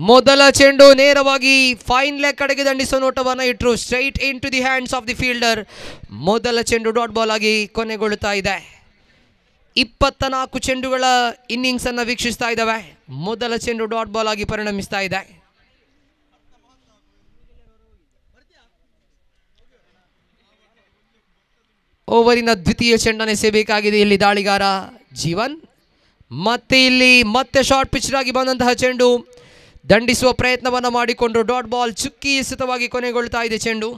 ಮೊದಲ ಚೆಂಡು ನೇರವಾಗಿ ಫೈನ್ ಲೆಗ್ ಕಡೆಗೆ ದಂಡಿಸುವ ನೋಟವನ್ನು ಇಟ್ಟರು. Straight into the hands of the fielder. ಮೊದಲ ಚೆಂಡು ಡಾಟ್ ಬಾಲ್ ಆಗಿ ಕೊನೆಗೊಳ್ಳುತ್ತಾ ಇದೆ. 24 ಚೆಂಡುಗಳ ಇನ್ನಿಂಗ್ಸ್ ಅನ್ನು ವೀಕ್ಷಿಸ್ತಾ ಇದ್ದಾವೆ. ಮೊದಲ ಚೆಂಡು ಡಾಟ್ ಬಾಲ್ ಆಗಿ ಪರಿಣಮಿಸ್ತಾ ಇದೆ. ಓವರಿನ ದ್ವಿತೀಯ ಚೆಂಡನ್ನು ಎಸೆಯಬೇಕಾಗಿದೆ ಇಲ್ಲಿ ದಾಳಿಗಾರ ಜೀವನ್. ಮತ್ತೆ ಶಾರ್ಟ್ ಪಿಚ್ ಆಗಿ ಬಂದಂತಹ ಚೆಂಡು ದಂಡಿಸುವ ಪ್ರಯತ್ನವನ್ನು ಮಾಡಿಕೊಂಡು ಡಾಟ್ ಬಾಲ್ ಚುಕ್ಕಿ ಎಸೆತವಾಗಿ ಕೊನೆಗೊಳ್ತಾ ಇದೆ ಚೆಂಡು.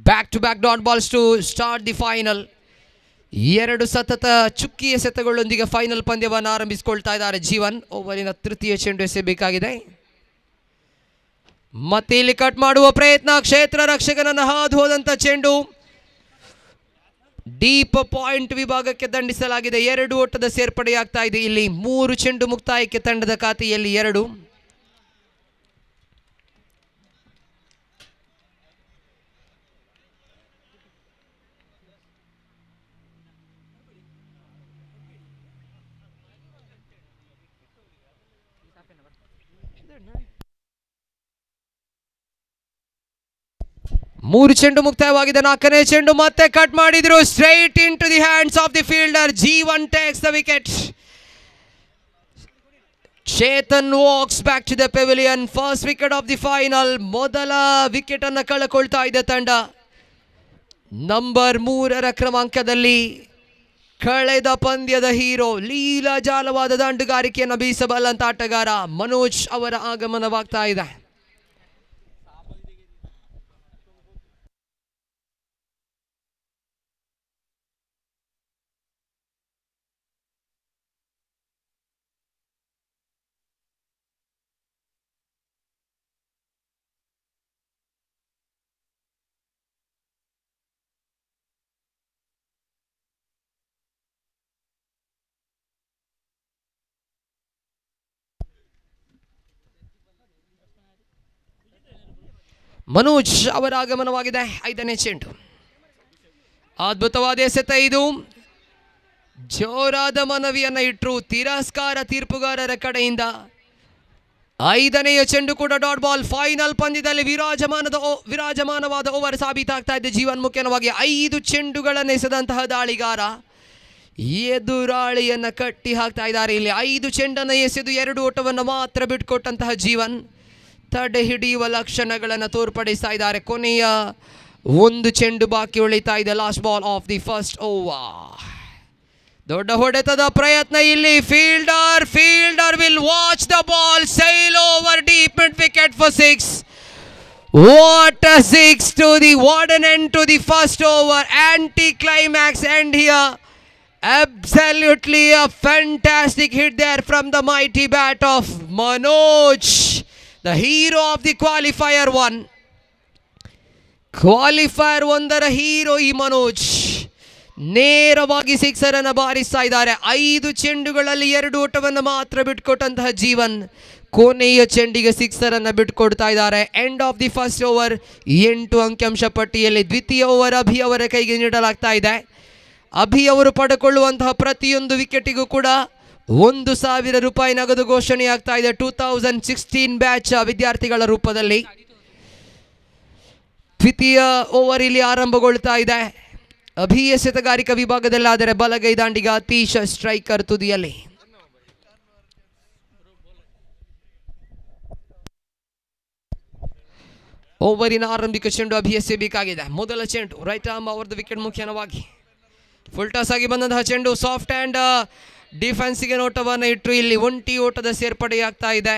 Back to back dot balls to start the final. 2 ಸತತ ಚುಕ್ಕಿ ಎಸೆತಗಳೊಂದಿಗೆ ಫೈನಲ್ ಪಂದ್ಯವನ್ನು ಆರಂಭಿಸಿಕೊಳ್ತಾ ಇದ್ದಾರೆ ಜೀವನ್. ಓವರಿನ ತೃತೀಯ ಚೆಂಡು ಎಸೆಯಬೇಕಾಗಿದೆ. ಮತ್ತೆ ಇಲ್ಲಿ ಕಟ್ ಮಾಡುವ ಪ್ರಯತ್ನ. ಕ್ಷೇತ್ರ ರಕ್ಷಕನನ್ನು ಹಾದು ಹೋದಂತ ಚೆಂಡು ಡೀಪ್ ಪಾಯಿಂಟ್ ವಿಭಾಗಕ್ಕೆ ದಂಡಿಸಲಾಗಿದೆ. 2 ಓಟದ ಸೇರ್ಪಡೆಯಾಗ್ತಾ ಇದೆ ಇಲ್ಲಿ. 3 ಚೆಂಡು ಮುಕ್ತಾಯಕ್ಕೆ ತಂಡದ ಖಾತೆಯಲ್ಲಿ 2. ಮೂರು ಚೆಂಡು ಮುಕ್ತಾಯವಾಗಿದೆ. 4ನೇ ಚೆಂಡು ಮತ್ತೆ ಕಟ್ ಮಾಡಿದ್ರು. Straight into the hands of the fielder. Jeevan takes the wicket. Chetan walks back to the pavilion. First wicket of the final. ಮೊದಲ ವಿಕೆಟ್ ಅನ್ನು ಕಳೆದುಕೊಳ್ತಾ ಇದೆ ತಂಡ. ನಂಬರ್ 3ರ ಕ್ರಮಾಂಕದಲ್ಲಿ ಕಳೆದ ಪಂದ್ಯದ ಹೀರೋ, ಲೀಲಾಜಾಲವಾದ ದಂಡುಗಾರಿಕೆಯನ್ನು ಬೀಸಬಲ್ಲಂತ ಆಟಗಾರ ಮನೋಜ್ ಅವರ ಆಗಮನವಾಗ್ತಾ ಇದೆ. ಮನೋಜ್ ಅವರ ಆಗಮನವಾಗಿದೆ. 5ನೇ ಚೆಂಡು. ಅದ್ಭುತವಾದ ಎಸೆತ ಇದು. ಜೋರಾದ ಮನವಿಯನ್ನು ಇಟ್ಟರು ತಿರಸ್ಕಾರ ತೀರ್ಪುಗಾರರ ಕಡೆಯಿಂದ. 5ನೆಯ ಚೆಂಡು ಕೂಡ ಡಾಟ್ ಬಾಲ್. ಫೈನಲ್ ಪಂದ್ಯದಲ್ಲಿ ವಿರಾಜಮಾನವಾದ ಓವರ್ ಸಾಬೀತಾಗ್ತಾ ಇದೆ ಜೀವನ್. ಮುಖ್ಯವಾಗಿ 5 ಚೆಂಡುಗಳನ್ನು ಎಸೆದಂತಹ ದಾಳಿಗಾರ ಎದುರಾಳಿಯನ್ನು ಕಟ್ಟಿ ಹಾಕ್ತಾ ಇದ್ದಾರೆ ಇಲ್ಲಿ. 5 ಚೆಂಡನ್ನು ಎಸೆದು 2 ಓಟವನ್ನು ಮಾತ್ರ ಬಿಟ್ಕೊಟ್ಟಂತಹ ಜೀವನ್ ತಡೆ ಹಿಡಿಯುವ ಲಕ್ಷಣಗಳನ್ನು ತೋರ್ಪಡಿಸ್ತಾ ಇದ್ದಾರೆ. ಕೊನೆಯ 1 ಚೆಂಡು ಬಾಕಿ ಉಳಿತಾ ಇದೆ. Last ball of the first over. ದೊಡ್ಡ ಹೊಡೆತದ ಪ್ರಯತ್ನ ಇಲ್ಲಿ. Fielder will watch the ball sail over deep mid wicket for 6. What a 6 to the what an end to the first over. Anti-climax end here. Absolutely a fantastic hit there from the mighty bat of Manoj, the hero of the qualifier 1. Qualifier 1ರ hero ಈ ಮನೋಜ್. ನೇರವಾಗಿ sixer ಅನ್ನು ಬಾರಿಸ್ತಾ ಇದ್ದಾರೆ. 5 ಚೆಂಡುಗಳಲ್ಲಿ 2 ಓಟವನ್ನು ಮಾತ್ರ ಬಿಟ್ಕೊಟ್ಟಂತಹ ಜೀವನ್ ಕೊನೆಯ ಚೆಂಡಿಗೆ sixer ಅನ್ನು ಬಿಟ್ಕೊಡ್ತಾ ಇದ್ದಾರೆ. End of the first over. 8 ಅಂಕಿಅಂಶ ಪಟ್ಟಿಯಲ್ಲಿ ದ್ವಿತೀಯ ಓವರ್ ಅಭಿ ಅವರ ಕೈಗೆ ನೀಡಲಾಗ್ತಾ ಇದೆ. ಅಭಿ ಅವರು ಪಡೆದುಕೊಳ್ಳುವಂತಹ ಪ್ರತಿಯೊಂದು ವಿಕೆಟಿಗೂ ಕೂಡ 1,000 ರೂಪಾಯಿ ನಗದು ಘೋಷಣೆಯಾಗ್ತಾ ಇದೆ 2016 ಬ್ಯಾಚ್ ವಿದ್ಯಾರ್ಥಿಗಳ ರೂಪದಲ್ಲಿ. ದ್ವಿತೀಯ ಓವರ್ ಇಲ್ಲಿ ಆರಂಭಗೊಳ್ತಾ ಇದೆ. ಅಭಿ ಎಸೆತಗಾರಿಕಾ ವಿಭಾಗದಲ್ಲಾದರೆ ಬಲಗೈ ದಾಂಡಿಗ ಅತೀಶ್ ಸ್ಟ್ರೈಕರ್ ತುದಿಯಲ್ಲಿ. ಓವರಿನ ಆರಂಭಿಕ ಚೆಂಡು ಅಭಿ ಎಸೆಯಬೇಕಾಗಿದೆ. ಮೊದಲ ಚೆಂಡು ರೈಟ್ ಆರ್ಮ್ ಅವರದ್ದು ವಿಕೆಟ್ ಮುಖ್ಯವಾಗಿ ಫುಲ್ ಟಾಸ್ ಆಗಿ ಬಂದಂತಹ ಚೆಂಡು. ಸಾಫ್ಟ್ ಹ್ಯಾಂಡ್ ಡಿಫೆನ್ಸ್ಗೆ ನೋಟವನ್ನು ಇಟ್ಟರು. ಇಲ್ಲಿ 1 ಓಟದ ಸೇರ್ಪಡೆಯಾಗ್ತಾ ಇದೆ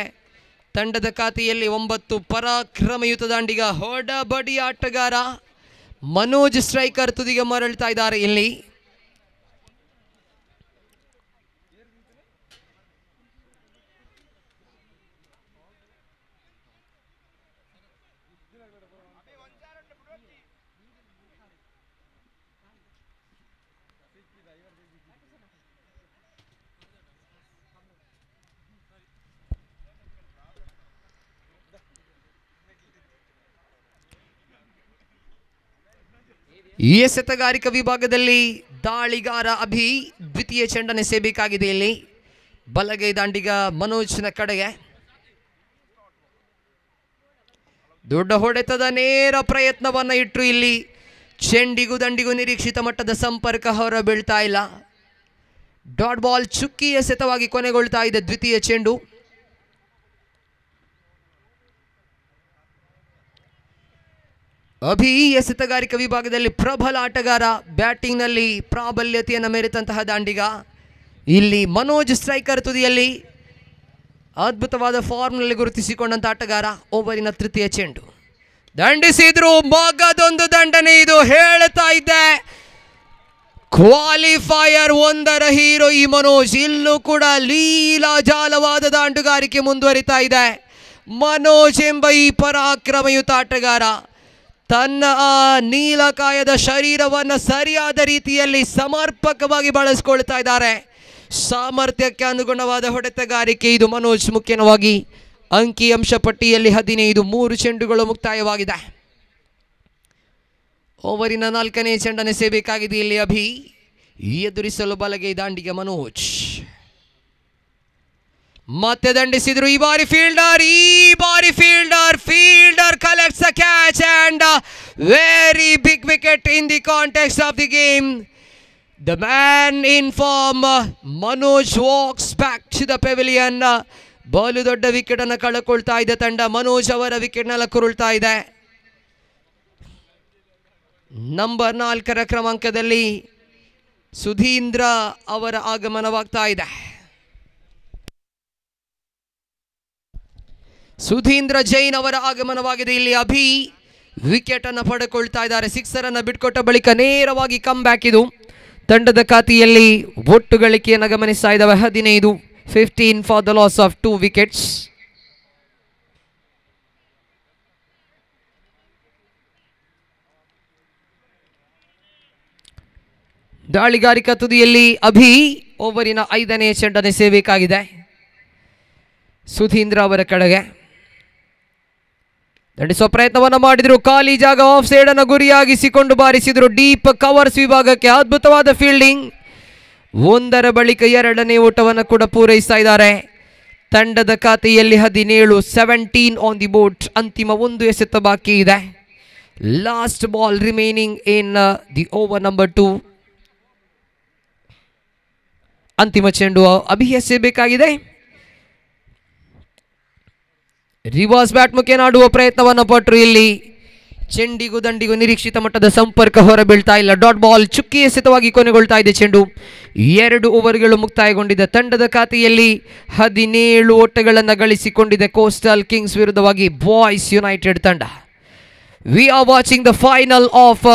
ತಂಡದ ಖಾತೆಯಲ್ಲಿ. 9 ಪರಾಕ್ರಮಯುತ ದಾಂಡಿಗ ಹೊಡಬಡಿ ಆಟಗಾರ ಮನೋಜ್ ಸ್ಟ್ರೈಕರ್ ತುದಿಗೆ ಮರಳ್ತಾ ಇದ್ದಾರೆ ಇಲ್ಲಿ. ಈ ಎಸೆತಗಾರಿಕಾ ವಿಭಾಗದಲ್ಲಿ ದಾಳಿಗಾರ ಅಭಿ ದ್ವಿತೀಯ ಚೆಂಡನ್ನು ಎಸೆಯಬೇಕಾಗಿದೆ ಇಲ್ಲಿ. ಬಲಗೈ ದಾಂಡಿಗ ಮನೋಜ್ನ ಕಡೆಗೆ ದೊಡ್ಡ ಹೊಡೆತದ ನೇರ ಪ್ರಯತ್ನವನ್ನ ಇಟ್ಟರು. ಇಲ್ಲಿ ಚೆಂಡಿಗೂ ದಂಡಿಗೂ ನಿರೀಕ್ಷಿತ ಮಟ್ಟದ ಸಂಪರ್ಕ ಹೊರ ಬೀಳ್ತಾ ಇಲ್ಲ. ಡಾಟ್ ಬಾಲ್ ಚುಕ್ಕಿ ಎಸೆತವಾಗಿ ಕೊನೆಗೊಳ್ತಾ ಇದೆ ದ್ವಿತೀಯ ಚೆಂಡು. ಅಭಿ ಎಸೆತಗಾರಿಕಾ ವಿಭಾಗದಲ್ಲಿ ಪ್ರಬಲ ಆಟಗಾರ, ಬ್ಯಾಟಿಂಗ್ನಲ್ಲಿ ಪ್ರಾಬಲ್ಯತೆಯನ್ನು ಮೆರೆದಂತಹ ದಾಂಡಿಗ. ಇಲ್ಲಿ ಮನೋಜ್ ಸ್ಟ್ರೈಕರ್ ತುದಿಯಲ್ಲಿ ಅದ್ಭುತವಾದ ಫಾರ್ಮ್ನಲ್ಲಿ ಗುರುತಿಸಿಕೊಂಡಂತ ಆಟಗಾರ. ಓವರಿನ ತೃತೀಯ ಚೆಂಡು ದಂಡಿಸಿದ್ರು, ಮಗದೊಂದು ದಂಡನೆ ಇದು. ಹೇಳ್ತಾ ಇದ್ದೆ, ಕ್ವಾಲಿಫೈಯರ್ 1ರ ಹೀರೋ ಈ ಮನೋಜ್. ಇಲ್ಲೂ ಕೂಡ ಲೀಲಾಜಾಲವಾದ ದಾಂಡುಗಾರಿಕೆ ಮುಂದುವರಿತಾ ಇದೆ. ಮನೋಜ್ ಎಂಬ ಈ ಪರಾಕ್ರಮಯುತ ಆಟಗಾರ ತನ್ನ ಆ ನೀಲಕಾಯದ ಶರೀರವನ್ನು ಸರಿಯಾದ ರೀತಿಯಲ್ಲಿ ಸಮರ್ಪಕವಾಗಿ ಬಳಸ್ಕೊಳ್ತಾ ಇದ್ದಾರೆ. ಸಾಮರ್ಥ್ಯಕ್ಕೆ ಅನುಗುಣವಾದ ಹೊಡೆತಗಾರಿಕೆ ಇದು ಮನೋಜ್. ಮುಖ್ಯವಾಗಿ ಅಂಕಿಅಂಶ ಪಟ್ಟಿಯಲ್ಲಿ 15, 3 ಚೆಂಡುಗಳು ಮುಕ್ತಾಯವಾಗಿದೆ. ಓವರಿನ 4ನೇ ಚೆಂಡನ್ನು ಎಸೆಯಬೇಕಾಗಿದೆ ಇಲ್ಲಿ ಅಭಿ. ಎದುರಿಸಲು ಬಲಗೈ ದಾಂಡಿಗೆ ಮನೋಜ್. ಮತ್ತೆ ದಂಡಿಸಿದ್ರು ಈ ಬಾರಿ fielder collects a catch and very big wicket in the context of the game. The man in form, Manoj, walks back to the pavilion. ಬಾಲು ದೊಡ್ಡ ವಿಕೆಟ್ ಅನ್ನು ಕಳೆದುಕೊಳ್ತಾ ಇದೆ ತಂಡ. ಮನೋಜ್ ಅವರ ವಿಕೆಟ್ ನೆಲ ಕುರುಳ್ತಾ ಇದೆ. ನಂಬರ್ 4ರ ಕ್ರಮಾಂಕದಲ್ಲಿ ಸುಧೀಂದ್ರ ಅವರ ಆಗಮನವಾಗ್ತಾ ಇದೆ. ಸುಧೀಂದ್ರ ಜೈನ್ ಅವರ ಆಗಮನವಾಗಿದೆ. ಇಲ್ಲಿ ಅಭಿ ವಿಕೆಟ್ ಅನ್ನು ಪಡೆದುಕೊಳ್ತಾ ಇದ್ದಾರೆ. 6 ರನ್ನ ಬಿಟ್ಕೊಟ್ಟ ಬಳಿಕ ನೇರವಾಗಿ ಕಮ್ ಬ್ಯಾಕ್. ಇದು ತಂಡದ ಖಾತೆಯಲ್ಲಿ ಒಟ್ಟು ಗಳಿಕೆಯನ್ನು ಗಮನಿಸ್ತಾ ಇದ್ದಾವೆ. 15 for the loss of 2 wickets. ದಾಳಿಗಾರಿಕಾ ತುದಿಯಲ್ಲಿ ಅಭಿ. ಓವರಿನ 5ನೇ ಚೆಂಡನ್ನು ಎಸೆಯಬೇಕಾಗಿದೆ ಸುಧೀಂದ್ರ ಅವರ ಕಡೆಗೆ. ದಂಡಿಸುವ ಪ್ರಯತ್ನವನ್ನು ಮಾಡಿದ್ರು. ಖಾಲಿ ಜಾಗ ಆಫ್ ಸೈಡ್ ಅನ್ನು ಗುರಿಯಾಗಿಸಿಕೊಂಡು ಬಾರಿಸಿದ್ರು. ಡೀಪ್ ಕವರ್ಸ್ ವಿಭಾಗಕ್ಕೆ ಅದ್ಭುತವಾದ ಫೀಲ್ಡಿಂಗ್. 1ರ ಬಳಿಕ 2ನೇ ಓಟವನ್ನು ಕೂಡ ಪೂರೈಸ್ತಾ ಇದ್ದಾರೆ. ತಂಡದ ಖಾತೆಯಲ್ಲಿ 17 ಆನ್ ದಿ ಬೋರ್ಡ್. ಅಂತಿಮ 1 ಎಸೆತ ಬಾಕಿ ಇದೆ. Last ball remaining in the over number 2. ಅಂತಿಮ ಚೆಂಡು ಅಭಿ ಎಸೆಯಬೇಕಾಗಿದೆ. ರಿವರ್ಸ್ ಬ್ಯಾಟ್ ಮುಖೇನ ಆಡುವ ಪ್ರಯತ್ನವನ್ನು ಪಟ್ಟರು. ಇಲ್ಲಿ ಚೆಂಡಿಗೂ ದಂಡಿಗೂ ನಿರೀಕ್ಷಿತ ಮಟ್ಟದ ಸಂಪರ್ಕ ಹೊರ ಬೀಳ್ತಾ ಇಲ್ಲ. ಡಾಟ್ ಬಾಲ್ ಚುಕ್ಕಿ ಎಸೆತವಾಗಿ ಕೊನೆಗೊಳ್ತಾ ಇದೆ ಚೆಂಡು. 2 ಓವರ್ಗಳು ಮುಕ್ತಾಯಗೊಂಡಿದೆ. ತಂಡದ ಖಾತೆಯಲ್ಲಿ 17 ಓಟಗಳನ್ನು ಗಳಿಸಿಕೊಂಡಿದೆ ಕೋಸ್ಟಲ್ ಕಿಂಗ್ಸ್ ವಿರುದ್ಧವಾಗಿ ಬಾಯ್ಸ್ ಯುನೈಟೆಡ್ ತಂಡ. We are watching the final of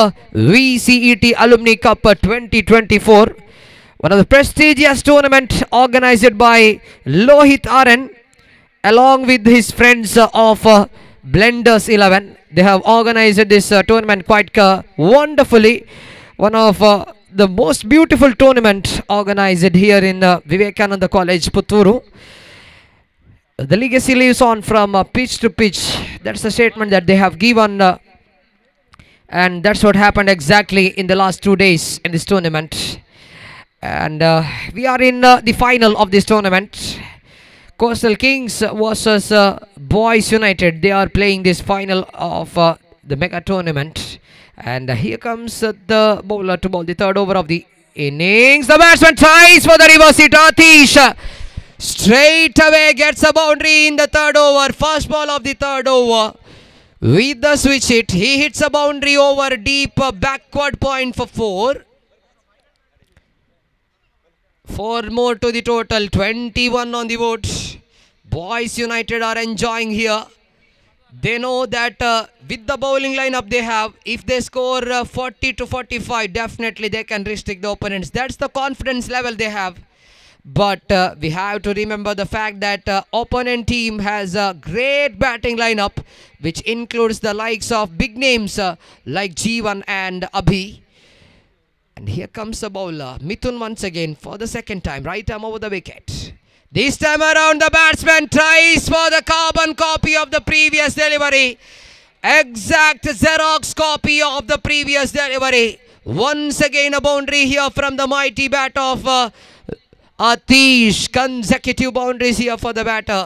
VCET Alumni Cup 2024, one of the prestigious tournament organized by Lohit Aran along with his friends of Blenders 11. They have organized this tournament quite wonderfully. One of the most beautiful tournament organized here in Vivekananda College, Putturu. The legacy lives on from pitch to pitch. That's the statement that they have given, and that's what happened exactly in the last 2 days in this tournament. And we are in the final of this tournament. Coastal Kings versus Boys United. They are playing this final of the mega tournament. And here comes the bowler to bowl the 3rd over of the innings. The batsman tries for the reverse hit. Atish straight away gets a boundary in the 3rd over. First ball of the 3rd over. With the switch hit, he hits a boundary over deep, backward point for 4. 4 more to the total. 21 on the board. Boys United are enjoying here. They know that with the bowling lineup they have, if they score 40 to 45, definitely they can restrict the opponents. That's the confidence level they have. But we have to remember the fact that opponent team has a great batting lineup, which includes the likes of big names like Jeevan and Abhi. And here comes the bowler, Mithun, once again for the 2nd time. Right arm over the wicket. This time around the batsman tries for the carbon copy of the previous delivery. Exact Xerox copy of the previous delivery. Once again a boundary here from the mighty bat of Atish, consecutive boundaries here for the batter.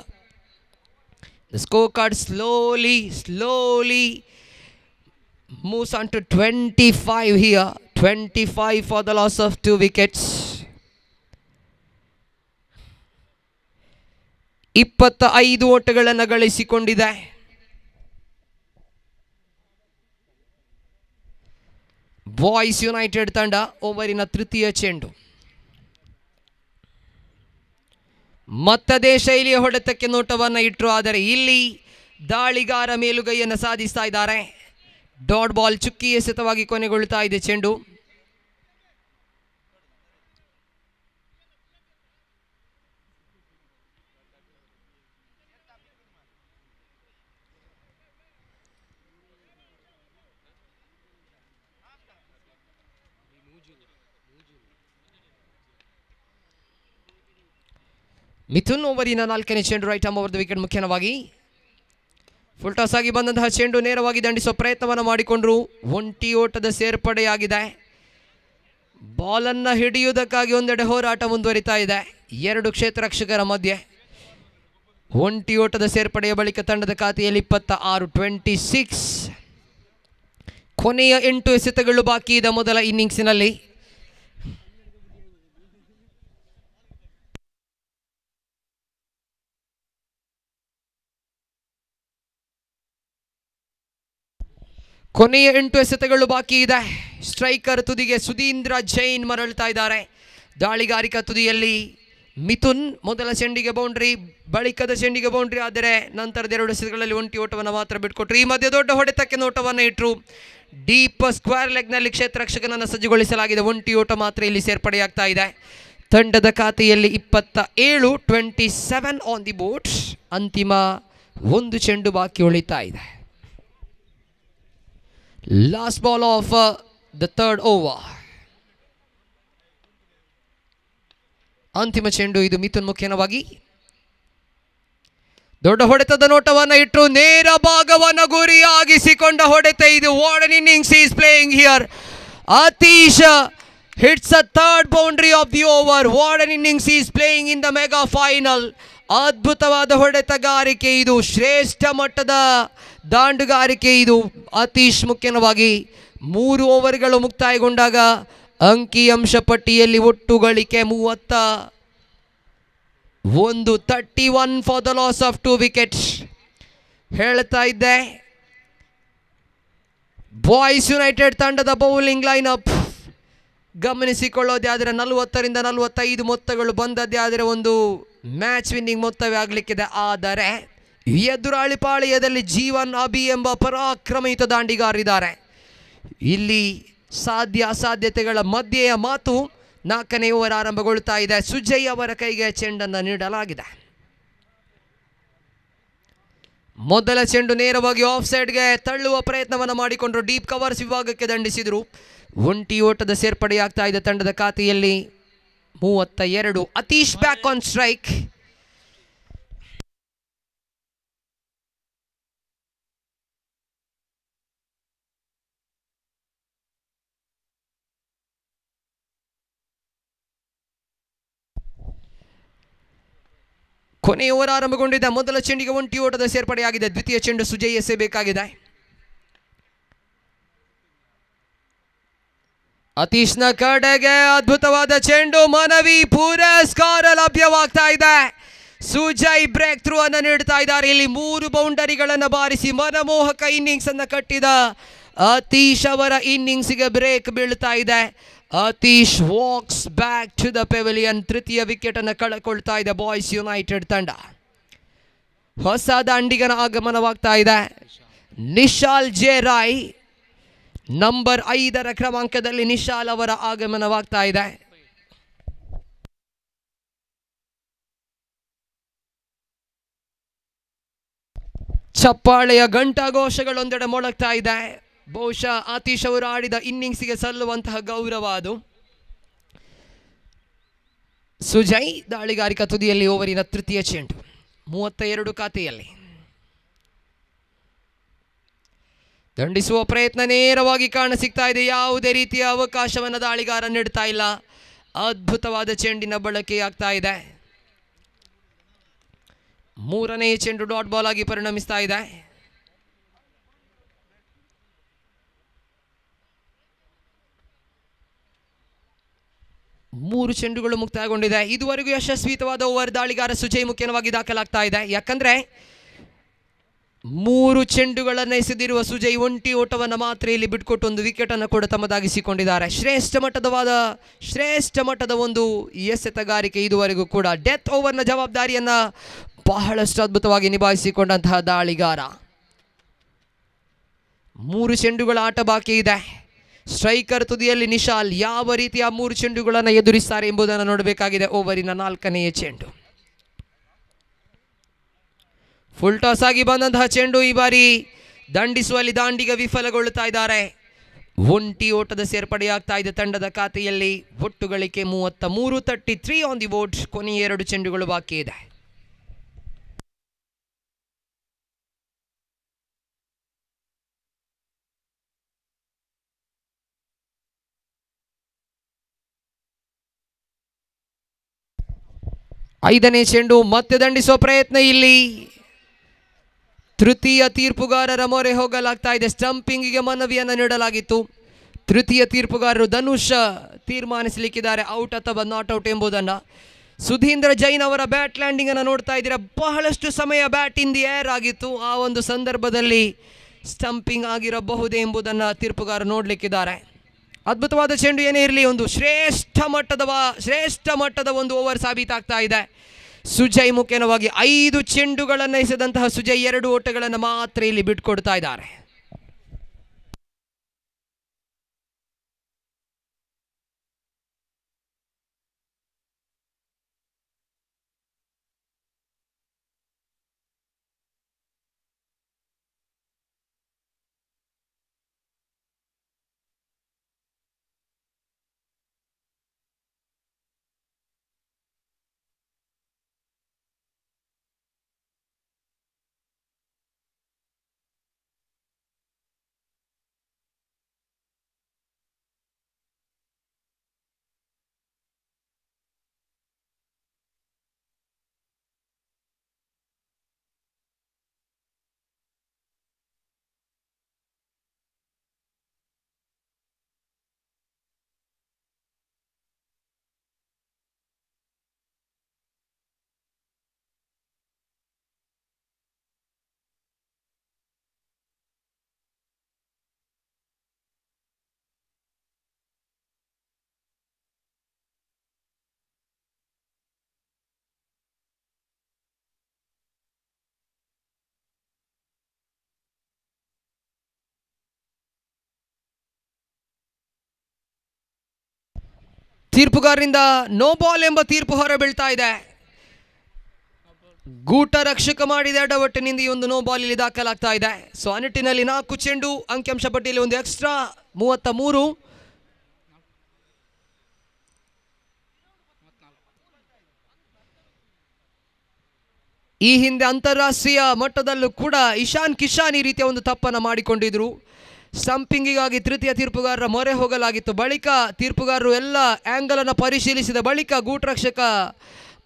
The scorecard slowly moves on to 25 here. 25 for the loss of 2 wickets. 25 ಓಟಗಳನ್ನು ಗಳಿಸಿಕೊಂಡಿದೆ. Boys United ತಂಡ ಓವರಿನ ತೃತೀಯ ಚೆಂಡು. ಮತ್ತದೇ ಶೈಲಿಯ ಹೊಡೆತಕ್ಕೆ ನೋಟವನ್ನು ಇಟ್ಟರು, ಆದರೆ ಇಲ್ಲಿ ದಾಳಿಗಾರ ಮೇಲುಗೈಯನ್ನು ಸಾಧಿಸ್ತಾ ಇದ್ದಾರೆ. ಡಾಟ್ ಬಾಲ್ ಚುಕ್ಕಿ ಎಸೆತವಾಗಿ ಕೊನೆಗೊಳ್ಳುತ್ತಾ ಇದೆ ಚೆಂಡು. ಮಿಥುನ್ ಓವರಿನ 4ನೇ ಚೆಂಡು, right arm over the wicket. ಮುಖ್ಯವಾಗಿ ಫುಲ್ ಟಾಸ್ ಆಗಿ ಬಂದಂತಹ ಚೆಂಡು ನೇರವಾಗಿ ದಂಡಿಸುವ ಪ್ರಯತ್ನವನ್ನು ಮಾಡಿಕೊಂಡ್ರು. ಒಂಟಿ ಓಟದ ಸೇರ್ಪಡೆಯಾಗಿದೆ. ಬಾಲನ್ನು ಹಿಡಿಯುವುದಕ್ಕಾಗಿ ಒಂದೆಡೆ ಹೋರಾಟ ಮುಂದುವರಿತಾ ಇದೆ 2 ಕ್ಷೇತ್ರ ರಕ್ಷಕರ ಮಧ್ಯೆ. ಒಂಟಿ ಓಟದ ಸೇರ್ಪಡೆಯ ಬಳಿಕ ತಂಡದ ಖಾತೆಯಲ್ಲಿ 26, 26. ಕೊನೆಯ 8 ಎಸೆತಗಳು ಬಾಕಿ ಇದೆ ಮೊದಲ ಇನ್ನಿಂಗ್ಸಿನಲ್ಲಿ. ಕೊನೆಯ 8 ಎಸೆತಗಳು ಬಾಕಿ ಇದೆ. ಸ್ಟ್ರೈಕರ್ ತುದಿಗೆ ಸುಧೀಂದ್ರ ಜೈನ್ ಮರಳ್ತಾ ಇದ್ದಾರೆ. ದಾಳಿಗಾರಿಕಾ ತುದಿಯಲ್ಲಿ ಮಿಥುನ್. ಮೊದಲ ಚೆಂಡಿಗೆ ಬೌಂಡ್ರಿ, ಬಳಿಕದ ಚೆಂಡಿಗೆ ಬೌಂಡ್ರಿ, ಆದರೆ ನಂತರದ 2 ಎಸೆತಗಳಲ್ಲಿ ಒಂಟಿ ಓಟವನ್ನು ಮಾತ್ರ ಬಿಟ್ಕೊಟ್ರು. ಈ ಮಧ್ಯೆ ದೊಡ್ಡ ಹೊಡೆತಕ್ಕೆ ನೋಟವನ್ನು ಇಟ್ಟರು. ಡೀಪ್ ಸ್ಕ್ವೇರ್ ಲೆಗ್ನಲ್ಲಿ ಕ್ಷೇತ್ರ ರಕ್ಷಕನನ್ನು ಸಜ್ಜುಗೊಳಿಸಲಾಗಿದೆ. ಒಂಟಿ ಓಟ ಮಾತ್ರ ಇಲ್ಲಿ ಸೇರ್ಪಡೆಯಾಗ್ತಾ ಇದೆ. ತಂಡದ ಖಾತೆಯಲ್ಲಿ 27, 27 ಆನ್ ದಿ ಬೋರ್ಡ್. ಅಂತಿಮ 1 ಚೆಂಡು ಬಾಕಿ ಉಳಿತಾ ಇದೆ. Last ball of the third over. ಅಂತಿಮ ಚೆಂಡು ಇದು. ಮಿಥುನ್ ಮುಖ್ಯವಾಗಿ ದೊಡ್ಡ ಹೊಡೆತದ ನೋಟವನ್ನು ಇಟ್ಟರು. ನೇರ ಭಾಗವನ್ನು ಗುರಿಯಾಗಿಸಿಕೊಂಡ ಹೊಡೆತ ಇದು. What an innings is playing here. Atish hits a third boundary of the over. What an innings he is playing in the mega final. ಅದ್ಭುತವಾದ ಹೊಡೆತಗಾರಿಕೆ ಇದು. ಶ್ರೇಷ್ಠ ಮಟ್ಟದ ದಾಂಡುಗಾರಿಕೆ ಇದು. ಆತೀಶ್ ಮುಖ್ಯವಾಗಿ 3 ಓವರ್ಗಳು ಮುಕ್ತಾಯಗೊಂಡಾಗ ಅಂಕಿಅಂಶ ಪಟ್ಟಿಯಲ್ಲಿ ಒಟ್ಟು ಗಳಿಕೆ 31, 31 for the loss of 2 wickets. ಹೇಳ್ತಾ ಇದ್ದೆ, ಬಾಯ್ಸ್ ಯುನೈಟೆಡ್ ತಂಡದ ಬೌಲಿಂಗ್ ಲೈನಪ್ ಗಮನಿಸಿಕೊಳ್ಳೋದೇ ಆದರೆ 40ರಿಂದ 45 ಮೊತ್ತಗಳು ಬಂದದ್ದೇ ಆದರೆ ಒಂದು ಮ್ಯಾಚ್ ವಿನ್ನಿಂಗ್ ಮೊತ್ತವೇ ಆಗಲಿಕ್ಕಿದೆ. ಆದರೆ ಎದುರಾಳಿ ಪಾಳ್ಯದಲ್ಲಿ ಜೀವನ್ ಅಭಿ ಎಂಬ ಪರಾಕ್ರಮಯುತ ದಾಂಡಿಗಾರಿದ್ದಾರೆ. ಇಲ್ಲಿ ಸಾಧ್ಯ ಅಸಾಧ್ಯತೆಗಳ ಮಧ್ಯೆಯ ಮಾತು. 4ನೇ ಓವರ್ ಆರಂಭಗೊಳ್ತಾ ಇದೆ. ಸುಜಯ್ ಅವರ ಕೈಗೆ ಚೆಂಡನ್ನು ನೀಡಲಾಗಿದೆ. ಮೊದಲ ಚೆಂಡು ನೇರವಾಗಿ ಆಫ್ ಸೈಡ್ಗೆ ತಳ್ಳುವ ಪ್ರಯತ್ನವನ್ನು ಮಾಡಿಕೊಂಡ್ರು. ಡೀಪ್ ಕವರ್ಸ್ ವಿಭಾಗಕ್ಕೆ ದಂಡಿಸಿದರು. ಒಂಟಿ ಓಟದ ಸೇರ್ಪಡೆಯಾಗ್ತಾ ಇದೆ ತಂಡದ ಖಾತೆಯಲ್ಲಿ 32. Atish back on strike. ಕೊನೆಯ ಓವರ್ ಆರಂಭಗೊಂಡಿದೆ. ಮೊದಲ ಚೆಂಡಿಗೆ ಒಂಟಿ ಓಟದ ಸೇರ್ಪಡೆಯಾಗಿದೆ. ದ್ವಿತೀಯ ಚೆಂಡು ಸುಜಯ್ ಎಸೆಯಬೇಕಾಗಿದೆ. ಅತೀಶ್ನ ಕಡೆಗೆ ಅದ್ಭುತವಾದ ಚೆಂಡು. ಮನವಿ ಪುರಸ್ಕಾರ ಲಭ್ಯವಾಗ್ತಾ ಇದೆ. ಸುಜಯ್ ಬ್ರೇಕ್ ಥ್ರೂ ಅನ್ನು ನೀಡ್ತಾ ಇದ್ದಾರೆ. ಇಲ್ಲಿ 3 ಬೌಂಡರಿಗಳನ್ನು ಬಾರಿಸಿ ಮನಮೋಹಕ ಇನ್ನಿಂಗ್ಸ್ ಅನ್ನು ಕಟ್ಟಿದ ಅತೀಶ್ ಅವರ ಇನ್ನಿಂಗ್ಸ್ಗೆ ಬ್ರೇಕ್ ಬೀಳ್ತಾ ಇದೆ. Atish walks back to the pavilion. ತೃತೀಯ ವಿಕೆಟ್ ಅನ್ನು ಕಳೆಕೊಳ್ತಾ ಇದೆ ಬಾಯ್ಸ್ ಯುನೈಟೆಡ್ ತಂಡ. ಹೊಸ ದಾಂಡಿಗನ ಆಗಮನವಾಗ್ತಾ ಇದೆ. ನಿಶಾಲ್ ಜೆ ರಾಯ್ ನಂಬರ್ 5ರ ಕ್ರಮಾಂಕದಲ್ಲಿ ನಿಶಾಲ್ ಅವರ ಆಗಮನವಾಗ್ತಾ ಇದೆ. ಚಪ್ಪಾಳೆಯ ಘಂಟಾಘೋಷಗಳೊಂದೆಡೆ ಮೊಳಗ್ತಾ ಇದೆ. ಬಹುಶಃ ಆತೀಶ್ ಅವರು ಆಡಿದ ಇನ್ನಿಂಗ್ಸ್ಗೆ ಸಲ್ಲುವಂತಹ ಗೌರವ ಅದು. ಸುಜಯ್ ದಾಳಿಗಾರಿಕಾ ತುದಿಯಲ್ಲಿ ಓವರಿನ ತೃತೀಯ ಚೆಂಡು 32 ಖಾತೆಯಲ್ಲಿ. ದಂಡಿಸುವ ಪ್ರಯತ್ನ ನೇರವಾಗಿ ಕಾಣಸಿಗ್ತಾ ಇದೆ. ಯಾವುದೇ ರೀತಿಯ ಅವಕಾಶವನ್ನು ದಾಳಿಗಾರ ನೀಡ್ತಾ ಇಲ್ಲ. ಅದ್ಭುತವಾದ ಚೆಂಡಿನ ಬಳಕೆಯಾಗ್ತಾ ಇದೆ. ಮೂರನೇ ಚೆಂಡು ಡಾಟ್ ಬಾಲ್ ಆಗಿ ಪರಿಣಮಿಸ್ತಾ ಇದೆ. ಮೂರು ಚೆಂಡುಗಳು ಮುಕ್ತಾಯಗೊಂಡಿದೆ. ಇದುವರೆಗೂ ಯಶಸ್ವಿತವಾದ ಓವರ್ ದಾಳಿಗಾರ ಸುಜಯ್ ಮುಖ್ಯವಾಗಿ ದಾಖಲಾಗ್ತಾ ಇದೆ. ಯಾಕಂದ್ರೆ 3 ಚೆಂಡುಗಳನ್ನು ಎಸೆದಿರುವ ಸುಜಯ್ ಒಂಟಿ ಓಟವನ್ನು ಮಾತ್ರ ಇಲ್ಲಿ ಬಿಟ್ಕೊಟ್ಟು ಒಂದು ವಿಕೆಟ್ ಅನ್ನು ಕೂಡ ತಮ್ಮದಾಗಿಸಿಕೊಂಡಿದ್ದಾರೆ. ಶ್ರೇಷ್ಠ ಮಟ್ಟದ ಒಂದು ಎಸೆತಗಾರಿಕೆ ಇದುವರೆಗೂ ಕೂಡ. ಡೆತ್ ಓವರ್ನ ಜವಾಬ್ದಾರಿಯನ್ನ ಬಹಳಷ್ಟು ಅದ್ಭುತವಾಗಿ ನಿಭಾಯಿಸಿಕೊಂಡಂತಹ ದಾಳಿಗಾರ. 3 ಚೆಂಡುಗಳ ಆಟ ಬಾಕಿ ಇದೆ. ಸ್ಟ್ರೈಕರ್ ತುದಿಯಲ್ಲಿ ನಿಶಾಲ್ ಯಾವ ರೀತಿಯ 3 ಚೆಂಡುಗಳನ್ನು ಎದುರಿಸ್ತಾರೆ ಎಂಬುದನ್ನು ನೋಡಬೇಕಾಗಿದೆ. ಓವರಿನ 4ನೇ ಚೆಂಡು ಫುಲ್ ಟಾಸ್ ಆಗಿ ಬಂದಂತಹ ಚೆಂಡು ಈ ಬಾರಿ ದಂಡಿಸುವಲ್ಲಿ ದಾಂಡಿಗ ವಿಫಲಗೊಳ್ಳುತ್ತಾ ಇದ್ದಾರೆ. ಒಂಟಿ ಓಟದ ಸೇರ್ಪಡೆಯಾಗ್ತಾ ಇದೆ ತಂಡದ ಖಾತೆಯಲ್ಲಿ. ಒಟ್ಟು ಗಳಿಕೆ 33, 33 ಆನ್ ದಿ ಬೋರ್ಡ್. ಕೊನೆಯ 2 ಚೆಂಡುಗಳು ಬಾಕಿ ಇದೆ. ಐದನೇ ಚೆಂಡು ಮತ್ತೆ ದಂಡಿಸುವ ಪ್ರಯತ್ನ. ಇಲ್ಲಿ ತೃತೀಯ ತೀರ್ಪುಗಾರರ ಮೊರೆ ಹೋಗಲಾಗ್ತಾ ಇದೆ. ಸ್ಟಂಪಿಂಗಿಗೆ ಮನವಿಯನ್ನು ನೀಡಲಾಗಿತ್ತು. ತೃತೀಯ ತೀರ್ಪುಗಾರರು ಧನುಷ್ ತೀರ್ಮಾನಿಸಲಿಕ್ಕಿದ್ದಾರೆ ಔಟ್ ಅಥವಾ ನಾಟ್ ಔಟ್ ಎಂಬುದನ್ನು. ಸುಧೀಂದ್ರ ಜೈನ್ ಅವರ ಬ್ಯಾಟ್ ಲ್ಯಾಂಡಿಂಗ್ ಅನ್ನು ನೋಡ್ತಾ ಇದ್ದೀರಾ. ಬಹಳಷ್ಟು ಸಮಯ ಬ್ಯಾಟ್ ಇನ್ ದಿ ಏರ್ ಆಗಿತ್ತು. ಆ ಒಂದು ಸಂದರ್ಭದಲ್ಲಿ ಸ್ಟಂಪಿಂಗ್ ಆಗಿರಬಹುದೇ ಎಂಬುದನ್ನು ತೀರ್ಪುಗಾರರು ನೋಡಲಿಕ್ಕಿದ್ದಾರೆ. ಅದ್ಭುತವಾದ ಚೆಂಡು ಏನೇ ಇರಲಿ, ಒಂದು ಶ್ರೇಷ್ಠ ಮಟ್ಟದ ಒಂದು ಓವರ್ ಸಾಬೀತಾಗ್ತಾ ಇದೆ. ಸುಜಯ್ ಮುಖ್ಯವಾಗಿ 5 ಚೆಂಡುಗಳನ್ನು ಎಸೆದಂತಹ ಸುಜಯ್ 2 ಓಟಗಳನ್ನು ಮಾತ್ರ ಇಲ್ಲಿ ಬಿಟ್ಕೊಡ್ತಾ ಇದ್ದಾರೆ. ತೀರ್ಪುಗಾರರಿಂದ ನೋ ಬಾಲ್ ಎಂಬ ತೀರ್ಪು ಹೊರಬೀಳ್ತಾ ಇದೆ. ಗೂಟ ರಕ್ಷಕ ಮಾಡಿದ ಎಡವಟ್ಟಿನಿಂದ ಈ ಒಂದು ನೋ ಬಾಲ್ ಇಲ್ಲಿ ದಾಖಲಾಗ್ತಾ ಇದೆ. ಸೊ ಆ ನಿಟ್ಟಿನಲ್ಲಿ 4 ಚೆಂಡು ಅಂಕಿಅಂಶ ಪಟ್ಟಿಯಲ್ಲಿ ಒಂದು ಎಕ್ಸ್ಟ್ರಾ 33. ಈ ಹಿಂದೆ ಅಂತಾರಾಷ್ಟ್ರೀಯ ಮಟ್ಟದಲ್ಲೂ ಕೂಡ ಇಶಾನ್ ಕಿಶಾನ್ ಈ ರೀತಿಯ ಒಂದು ತಪ್ಪನ್ನು ಮಾಡಿಕೊಂಡಿದ್ರು. ಸ್ಟಂಪಿಂಗಿಗಾಗಿ ತೃತೀಯ ತೀರ್ಪುಗಾರರ ಮೊರೆ ಹೋಗಲಾಗಿತ್ತು. ಬಳಿಕ ತೀರ್ಪುಗಾರರು ಎಲ್ಲ ಆ್ಯಂಗಲ್ ಅನ್ನು ಪರಿಶೀಲಿಸಿದ ಬಳಿಕ ಗೂಟರಕ್ಷಕ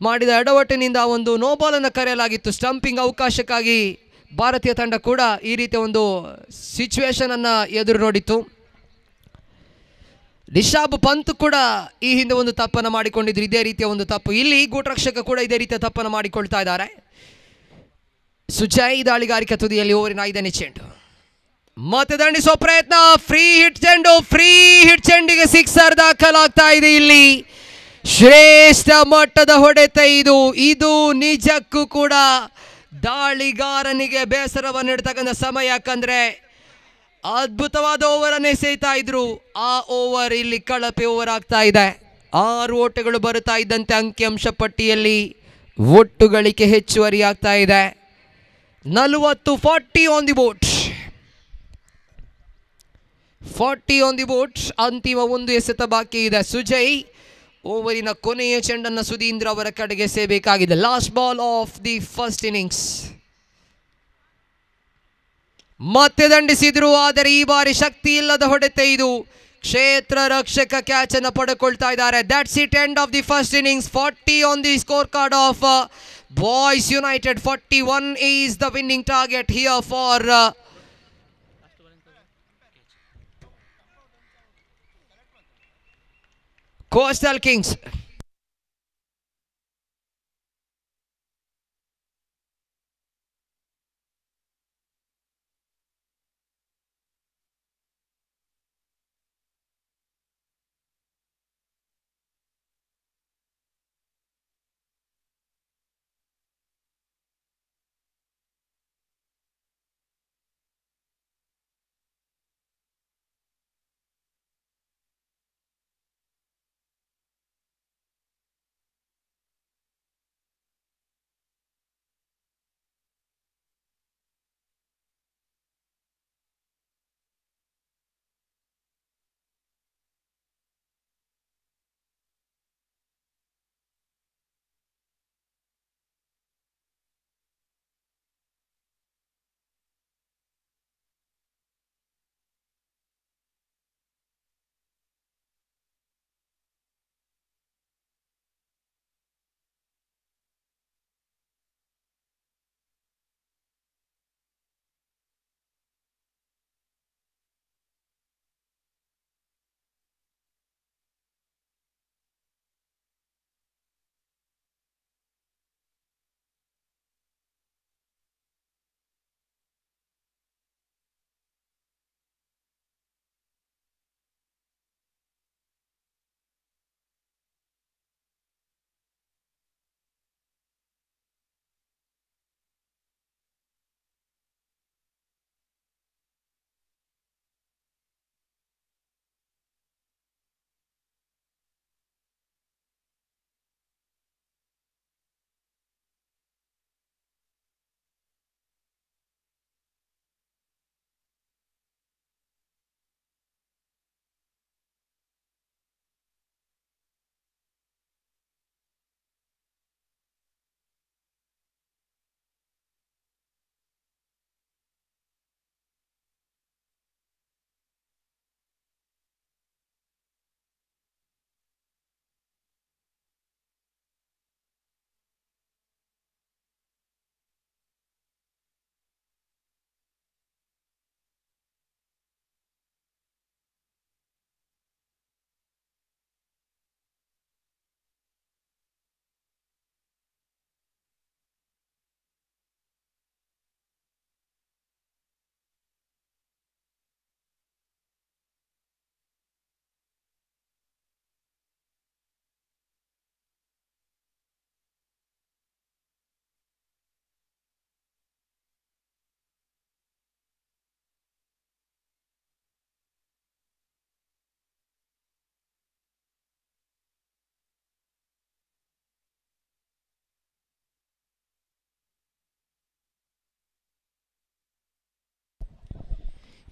ಮಾಡಿದ ಎಡವಟ್ಟಿನಿಂದ ಒಂದು ನೋಬಾಲನ್ನು ಕರೆಯಲಾಗಿತ್ತು. ಸ್ಟಂಪಿಂಗ್ ಅವಕಾಶಕ್ಕಾಗಿ ಭಾರತೀಯ ತಂಡ ಕೂಡ ಈ ರೀತಿಯ ಒಂದು ಸಿಚುವೇಶನ್ ಅನ್ನು ಎದುರು ನೋಡಿತ್ತು. ರಿಷಾಬ್ ಪಂತ್ ಕೂಡ ಈ ಹಿಂದೆ ಒಂದು ತಪ್ಪನ್ನು ಮಾಡಿಕೊಂಡಿದ್ರು, ಇದೇ ರೀತಿಯ ಒಂದು ತಪ್ಪು. ಇಲ್ಲಿ ಗೂಟರಕ್ಷಕ ಕೂಡ ಇದೇ ರೀತಿಯ ತಪ್ಪನ್ನು ಮಾಡಿಕೊಳ್ತಾ ಇದ್ದಾರೆ. ಸುಜಯ್ ದಾಳಿಗಾರಿಕೆ ತುದಿಯಲ್ಲಿ ಓವರಿನ 5ನೇ ಚೆಂಡು ಮತ್ತೆ ದಂಡಿಸುವ ಪ್ರಯತ್ನ. ಫ್ರೀ ಹಿಟ್ ಚೆಂಡಿಗೆ ಸಿಕ್ಸರ್ ದಾಖಲಾಗ್ತಾ ಇದೆ. ಇಲ್ಲಿ ಶ್ರೇಷ್ಠ ಮಟ್ಟದ ಹೊಡೆತ ಇದು ನಿಜಕ್ಕೂ ಕೂಡ ದಾಳಿಗಾರನಿಗೆ ಬೇಸರವನ್ನು ನೀಡತಕ್ಕಂಥ ಸಮಯ. ಯಾಕಂದ್ರೆ ಅದ್ಭುತವಾದ ಓವರ್ ಅನ್ನು ಎಸೆಯುತ್ತಾ ಇದ್ರು. ಆ ಓವರ್ ಇಲ್ಲಿ ಕಳಪೆ ಓವರ್ ಆಗ್ತಾ ಇದೆ. 6 ಓಟಗಳು ಬರುತ್ತಾ ಇದ್ದಂತೆ ಅಂಕಿಅಂಶ ಪಟ್ಟಿಯಲ್ಲಿ ಒಟ್ಟು ಗಳಿಕೆ ಹೆಚ್ಚುವರಿ ಆಗ್ತಾ ಇದೆ. 40 on the boat. 40 on the boat. ಅಂತಿಮ ಒಂದು ಎಸೆತ ಬಾಕಿ ಇದೆ. ಸುಜಯ್ ಓವರಿನ ಕೊನೆಯ ಚೆಂಡನ್ನು ಸುಧೀಂದ್ರ ಅವರ ಕಡೆಗೆ ಸೇಬೇಕಾಗಿದೆ. Last ball of the first innings. ಮತ್ತೆ ದಂಡಿಸಿದ್ರು, ಆದರೆ ಈ ಬಾರಿ ಶಕ್ತಿ ಇಲ್ಲದ ಹೊಡೆತ ಇದು. ಕ್ಷೇತ್ರ ರಕ್ಷಕ ಕ್ಯಾಚ್ ಅನ್ನು ಪಡೆದುಕೊಳ್ತಾ ಇದ್ದಾರೆ. That's it, end of the first innings. 40 on the scorecard of Boys United. 41 is the winning target here for Coastal Kings.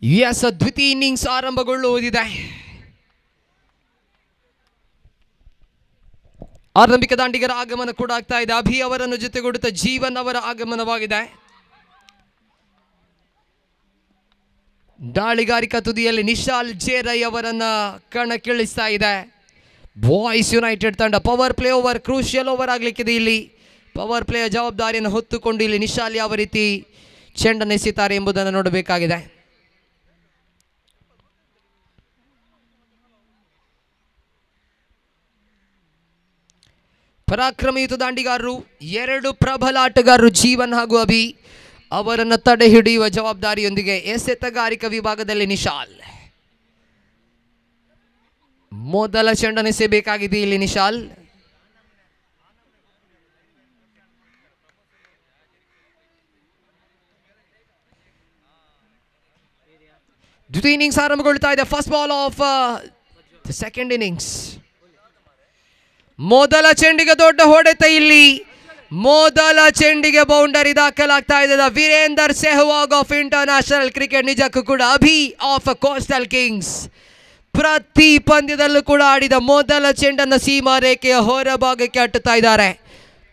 Yes, ದ್ವಿತೀಯ ಇನ್ನಿಂಗ್ಸ್ ಆರಂಭಗೊಳ್ಳುವುದಿದೆ. ಆರಂಭಿಕ ದಾಂಡಿಗರ ಆಗಮನ ಕೂಡ ಆಗ್ತಾ ಇದೆ. ಅಭಿ ಅವರನ್ನು ಜೊತೆಗೂಡುತ್ತಾ ಜೀವನ್ ಅವರ ಆಗಮನವಾಗಿದೆ. ದಾಳಿಗಾರಿಕಾ ತುದಿಯಲ್ಲಿ ನಿಶಾಲ್ ಜೇರೈ ಅವರನ್ನ ಕಣಕ್ಕಿಳಿಸ್ತಾ ಇದೆ ಬಾಯ್ಸ್ ಯುನೈಟೆಡ್ ತಂಡ. Power play over, crucial over ಆಗ್ಲಿಕ್ಕಿದೆ. ಇಲ್ಲಿ ಪವರ್ ಪ್ಲೇಯ ಜವಾಬ್ದಾರಿಯನ್ನು ಹೊತ್ತುಕೊಂಡು ಇಲ್ಲಿ ನಿಶಾಲ್ ಯಾವ ರೀತಿ ಚೆಂಡನ್ನು ಎಸೆಯುತ್ತಾರೆ ಎಂಬುದನ್ನು ನೋಡಬೇಕಾಗಿದೆ. ಪರಾಕ್ರಮಯುತ ದಾಂಡಿಗಾರರು, ಎರಡು ಪ್ರಬಲ ಆಟಗಾರರು ಜೀವನ್ ಹಾಗೂ ಅಭಿ ಅವರನ್ನು ತಡೆ ಹಿಡಿಯುವ ಜವಾಬ್ದಾರಿಯೊಂದಿಗೆ ಎಸೆತಗಾರಿಕಾ ವಿಭಾಗದಲ್ಲಿ ನಿಶಾಲ್ ಮೊದಲ ಚೆಂಡನ್ನು ಎಸೆಯಬೇಕಾಗಿದೆ. ಇಲ್ಲಿ ನಿಶಾಲ್ ದ್ವಿತೀಯ ಇನ್ನಿಂಗ್ಸ್ ಆರಂಭಗೊಳ್ತಾ ಇದೆ. First ball of the second innings. ಮೊದಲ ಚೆಂಡಿಗೆ ದೊಡ್ಡ ಹೊಡೆತ. ಇಲ್ಲಿ ಮೊದಲ ಚೆಂಡಿಗೆ ಬೌಂಡರಿ ದಾಖಲಾಗ್ತಾ ಇದೆ. Virender Sehwag of international cricket. ನಿಜಕ್ಕೂ ಕೂಡ ಅಭಿ ಆಫ್ ಕೋಸ್ಟಲ್ ಕಿಂಗ್ಸ್ ಪ್ರತಿ ಪಂದ್ಯದಲ್ಲೂ ಕೂಡ ಆಡಿದ ಮೊದಲ ಚೆಂಡನ್ನು ಸೀಮಾ ರೇಖೆಯ ಹೊರಭಾಗಕ್ಕೆ ಅಟ್ಟುತ್ತಾ ಇದ್ದಾರೆ.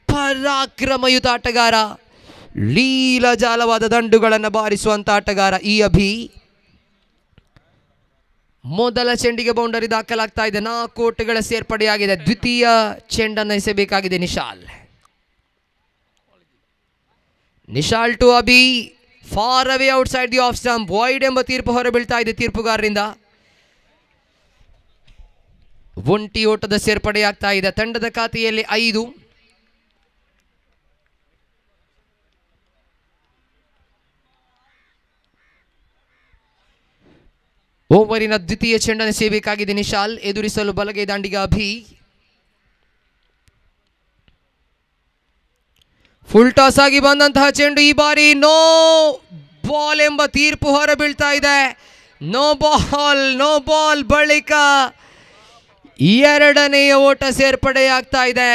ಪರಾಕ್ರಮಯುತ ಆಟಗಾರ, ಲೀಲಜಾಲವಾದ ದಂಡುಗಳನ್ನು ಬಾರಿಸುವಂತ ಆಟಗಾರ ಈ ಅಭಿ. ಮೊದಲ ಚೆಂಡಿಗೆ ಬೌಂಡರಿ ದಾಖಲಾಗ್ತಾ ಇದೆ. 4 ಓಟಗಳ ಸೇರ್ಪಡೆಯಾಗಿದೆ. ದ್ವಿತೀಯ ಚೆಂಡನ್ನು ಎಸೆಯಬೇಕಾಗಿದೆ Nishal. Nishal to Abhi, far away outside the off stump, wide ಎಂಬ ತೀರ್ಪು ಹೊರಬೀಳ್ತಾ ಇದೆ ತೀರ್ಪುಗಾರರಿಂದ. ಒಂಟಿ ಓಟದ ಸೇರ್ಪಡೆಯಾಗ್ತಾ ಇದೆ. ತಂಡದ ಖಾತೆಯಲ್ಲಿ 5. ಓವರಿನ ದ್ವಿತೀಯ ಚೆಂಡನ್ನು ಎಸೆಯಬೇಕಾಗಿದೆ ನಿಶಾಲ್. ಎದುರಿಸಲು ಬಲಗೈ ದಾಂಡಿಗ ಅಭಿ. ಫುಲ್ ಟಾಸ್ ಆಗಿ ಬಂದಂತಹ ಚೆಂಡು ಈ ಬಾರಿ ನೋ ಬಾಲ್ ಎಂಬ ತೀರ್ಪು ಹೊರಬೀಳ್ತಾ ಇದೆ. ನೋ ಬಾಲ್ ಬಳಿಕ ಎರಡನೆಯ ಓಟ ಸೇರ್ಪಡೆಯಾಗ್ತಾ ಇದೆ.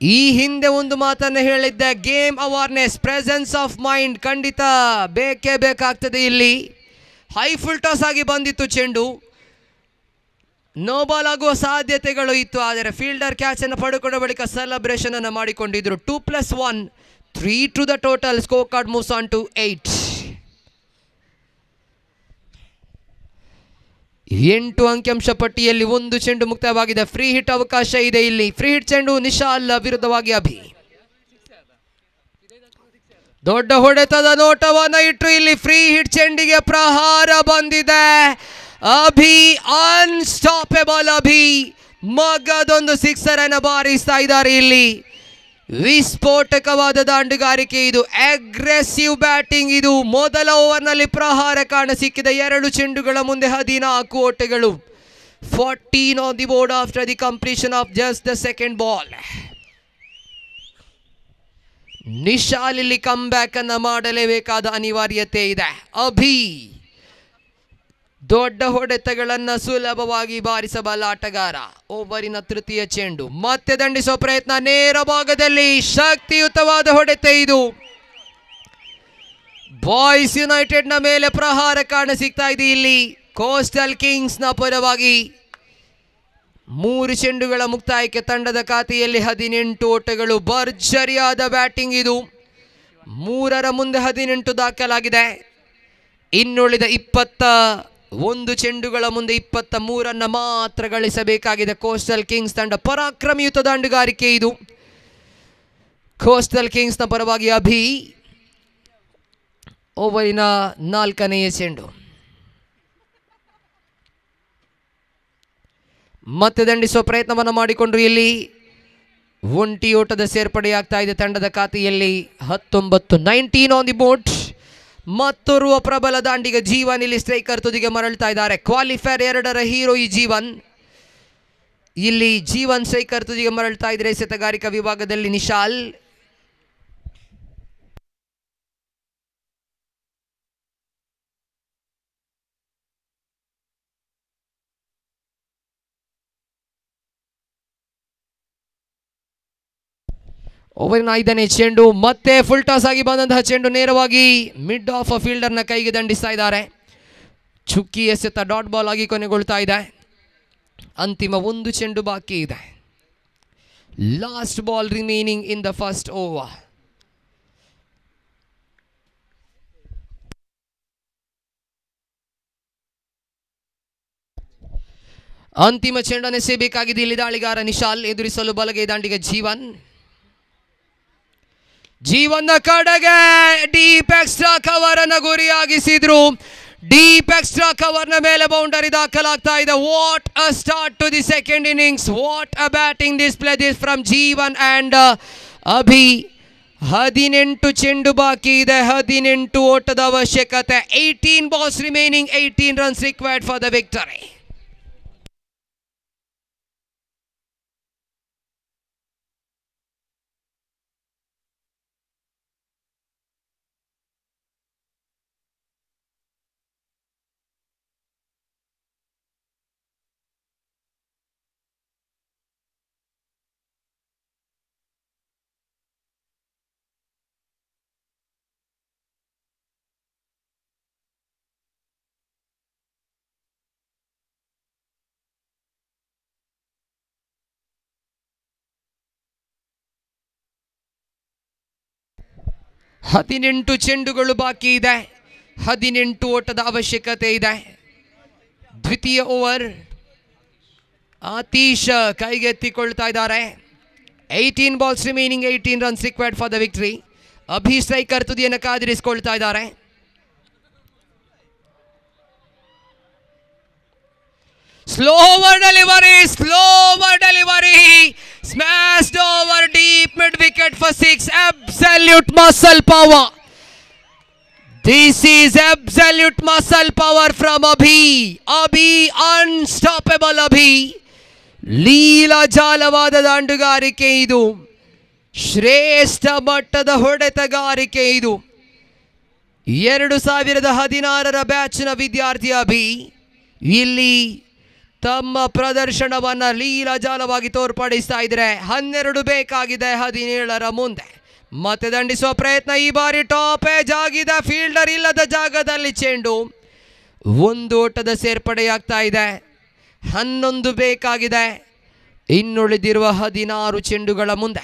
ಈ ಹಿಂದೆ ಒಂದು ಮಾತನ್ನು ಹೇಳಿದ್ದೆ, game awareness, presence of mind ಖಂಡಿತ ಬೇಕೇ ಬೇಕಾಗ್ತದೆ ಇಲ್ಲಿ. ಹೈ ಫುಲ್ ಟಾಸ್ ಆಗಿ ಬಂದಿತ್ತು ಚೆಂಡು, ನೋ ಬಾಲ್ ಆಗುವ ಸಾಧ್ಯತೆಗಳು ಇತ್ತು. ಆದರೆ ಫೀಲ್ಡರ್ ಕ್ಯಾಚ್ ಅನ್ನು ಪಡೆದುಕೊಂಡ ಬಳಿಕ ಸೆಲೆಬ್ರೇಷನ್ ಅನ್ನು ಮಾಡಿಕೊಂಡಿದ್ರು. 2+1, 3 to the total. Scorecard moves on to 8. 8 ಅಂಕಿಅಂಶ ಪಟ್ಟಿಯಲ್ಲಿ ಒಂದು ಚೆಂಡು ಮುಕ್ತವಾಗಿದೆ. ಫ್ರೀ ಹಿಟ್ ಅವಕಾಶ ಇದೆ ಇಲ್ಲಿ. ಫ್ರೀ ಹಿಟ್ ಚೆಂಡು ನಿಶಾಲ್ ವಿರುದ್ಧವಾಗಿ ಅಭಿ. ದೊಡ್ಡ ಹೊಡೆತದ ನೋಟವನ್ನ ಇಟ್ಟರು. ಇಲ್ಲಿ ಫ್ರೀ ಹಿಟ್ ಚೆಂಡಿಗೆ ಪ್ರಹಾರ ಬಂದಿದೆ. ಅಭಿ ಅನ್ಸ್ಟಾಪೇಬಲ್. ಅಭಿ ಮಗದೊಂದು ಸಿಕ್ಸರ್ ಅನ್ನು ಬಾರಿಸ್ತಾ ಇದ್ದಾರೆ ಇಲ್ಲಿ. ವಿಸ್ಫೋಟಕವಾದ ದಾಂಡುಗಾರಿಕೆ ಇದು, ಅಗ್ರೆಸಿವ್ ಬ್ಯಾಟಿಂಗ್ ಇದು. ಮೊದಲ ಓವರ್ನಲ್ಲಿ ಪ್ರಹಾರ ಕಾಣ ಸಿಕ್ಕಿದ 2 ಚೆಂಡುಗಳ ಮುಂದೆ 14 ಓಟಗಳು. 14 on the board after the completion of just the second ball. Nishal ಇಲ್ಲಿ ಕಮ್ ಬ್ಯಾಕ್ ಅನ್ನ ಮಾಡಲೇಬೇಕಾದ ಅನಿವಾರ್ಯತೆ ಇದೆ. ಅಭಿ ದೊಡ್ಡ ಹೊಡೆತಗಳನ್ನು ಸುಲಭವಾಗಿ ಬಾರಿಸಬಲ್ಲ ಆಟಗಾರ. ಓವರಿನ ತೃತೀಯ ಚೆಂಡು ಮತ್ತೆ ದಂಡಿಸುವ ಪ್ರಯತ್ನ. ನೇರ ಭಾಗದಲ್ಲಿ ಶಕ್ತಿಯುತವಾದ ಹೊಡೆತ ಇದು. ಬಾಯ್ಸ್ ಯುನೈಟೆಡ್ ನ ಮೇಲೆ ಪ್ರಹಾರ ಕಾಣ ಸಿಗ್ತಾ ಇದೆ ಇಲ್ಲಿ ಕೋಸ್ಟಲ್ ಕಿಂಗ್ಸ್ ನ ಪರವಾಗಿ. 3 ಚೆಂಡುಗಳ ಮುಕ್ತಾಯಕ್ಕೆ ತಂಡದ ಖಾತೆಯಲ್ಲಿ 18 ಓಟಗಳು. ಭರ್ಜರಿಯಾದ ಬ್ಯಾಟಿಂಗ್ ಇದು. 3ರ ಮುಂದೆ 18 ದಾಖಲಾಗಿದೆ. ಇನ್ನುಳಿದ 21 ಚೆಂಡುಗಳ ಮುಂದೆ 23 ಮಾತ್ರ ಗಳಿಸಬೇಕಾಗಿದೆ ಕೋಸ್ಟಲ್ ಕಿಂಗ್ಸ್ ತಂಡ. ಪರಾಕ್ರಮಯುತ ದಾಂಡುಗಾರಿಕೆ ಇದು. ಕೋಸ್ಟಲ್ ಕಿಂಗ್ಸ್ ನ ಪರವಾಗಿ ಅಭಿ. ಓವರಿನ 4ನೆಯ ಚೆಂಡು ಮತ್ತೆ ದಂಡಿಸುವ ಪ್ರಯತ್ನವನ್ನು ಮಾಡಿಕೊಂಡ್ರು. ಇಲ್ಲಿ ಒಂಟಿ ಓಟದ ಸೇರ್ಪಡೆಯಾಗ್ತಾ ಇದೆ ತಂಡದ ಖಾತೆಯಲ್ಲಿ 19 ಆನ್ ದಿ ಬೋರ್ಡ್. ಮತ್ತೋರ್ವ ಪ್ರಬಲ ದಾಂಡಿಗ ಜೀವನ್ ಇಲ್ಲಿ ಸ್ಟ್ರೈಕರ್ ತುದಿಗೆ ಮರಳ್ತಾ ಇದ್ದಾರೆ. ಕ್ವಾಲಿಫೈರ್ 2ರ ಹೀರೋ ಈ ಜೀವನ್. ಇಲ್ಲಿ ಜೀವನ್ ಸ್ಟ್ರೈಕರ್ ತುದಿಗೆ ಮರಳ್ತಾ ಇದ್ರೆ ಎಸೆತಗಾರಿಕಾ ವಿಭಾಗದಲ್ಲಿ ನಿಶಾಲ್. ಓವರಿನ 5ನೇ ಚೆಂಡು ಮತ್ತೆ ಫುಲ್ ಟಾಸ್ ಆಗಿ ಬಂದಂತಹ ಚೆಂಡು ನೇರವಾಗಿ ಮಿಡ್ ಆಫ್ ಫೀಲ್ಡರ್ನ ಕೈಗೆ ದಂಡಿಸ್ತಾ ಇದ್ದಾರೆ. ಚುಕ್ಕಿ ಎಸೆತ ಡಾಟ್ ಬಾಲ್ ಆಗಿ ಕೊನೆಗೊಳ್ತಾ ಇದೆ. ಅಂತಿಮ 1 ಚೆಂಡು ಬಾಕಿ ಇದೆ. Last ball remaining in the first over. ಅಂತಿಮ ಚೆಂಡನ್ನು ಎಸೆಯಬೇಕಾಗಿದೆ ಇಲ್ಲಿ ದಾಳಿಗಾರ ನಿಶಾಲ್. ಎದುರಿಸಲು ಬಲಗೈ ದಾಂಡಿಗ ಜೀವನ್. ಜೀವನ್ನ ಕಡೆಗೆ ಡೀಪ್ ಎಕ್ಸ್ಟ್ರಾ ಕವರ್ ಅನ್ನು ಗುರಿಯಾಗಿಸಿದ್ರು. ಡೀಪ್ ಎಕ್ಸ್ಟ್ರಾ ಕವರ್ ನ ಮೇಲೆ ಬೌಂಡರಿ ದಾಖಲಾಗ್ತಾ ಇದೆ. What a start to the second innings. What a batting display this from Jeevan and Abhi. 18 ಚೆಂಡು ಬಾಕಿ ಇದೆ. 18 ಓಟದ ಅವಶ್ಯಕತೆ. 18 balls remaining, 18 runs required for the victory. ಹದಿನೆಂಟು ಚೆಂಡುಗಳು ಬಾಕಿ ಇದೆ. 18 ಓಟದ ಅವಶ್ಯಕತೆ ಇದೆ. ದ್ವಿತೀಯ ಓವರ್ ಆತೀಶ್ ಕೈಗೆತ್ತಿಕೊಳ್ತಾ ಇದ್ದಾರೆ. 18 balls remaining, 18 runs required for the victory. Abhi striker ತುದಿಯನ್ನು ಕಾದಿರಿಸಿಕೊಳ್ತಾ ಇದ್ದಾರೆ. Slower delivery, smashed over deep mid wicket for 6. Absolute muscle power. This is absolute muscle power from Abhi. Unstoppable Abhi. ಲೀಲಾಜಾಲವಾದ ದಾಂಡುಗಾರಿಕೆ ಇದು, ಶ್ರೇಷ್ಠ ಮಟ್ಟದ ಹೊಡೆತಗಾರಿಕೆ ಇದು. 2016ರ ಬ್ಯಾಚ್ನ ವಿದ್ಯಾರ್ಥಿ ಅಭಿ ಇಲ್ಲಿ ತಮ್ಮ ಪ್ರದರ್ಶನವನ್ನು ಲೀಲಾಜಾಲವಾಗಿ ತೋರ್ಪಡಿಸ್ತಾ ಇದ್ರೆ. 12 ಬೇಕಾಗಿದೆ 17ರ ಮುಂದೆ. ಮತ್ತೆ ದಂಡಿಸುವ ಪ್ರಯತ್ನ. ಈ ಬಾರಿ ಟಾಪ್ ಏಜ್ ಆಗಿದೆ. ಫೀಲ್ಡರ್ ಇಲ್ಲದ ಜಾಗದಲ್ಲಿ ಚೆಂಡು. 1 ಓಟದ ಸೇರ್ಪಡೆಯಾಗ್ತಾ ಇದೆ. 11 ಬೇಕಾಗಿದೆ ಇನ್ನುಳಿದಿರುವ 16 ಚೆಂಡುಗಳ ಮುಂದೆ.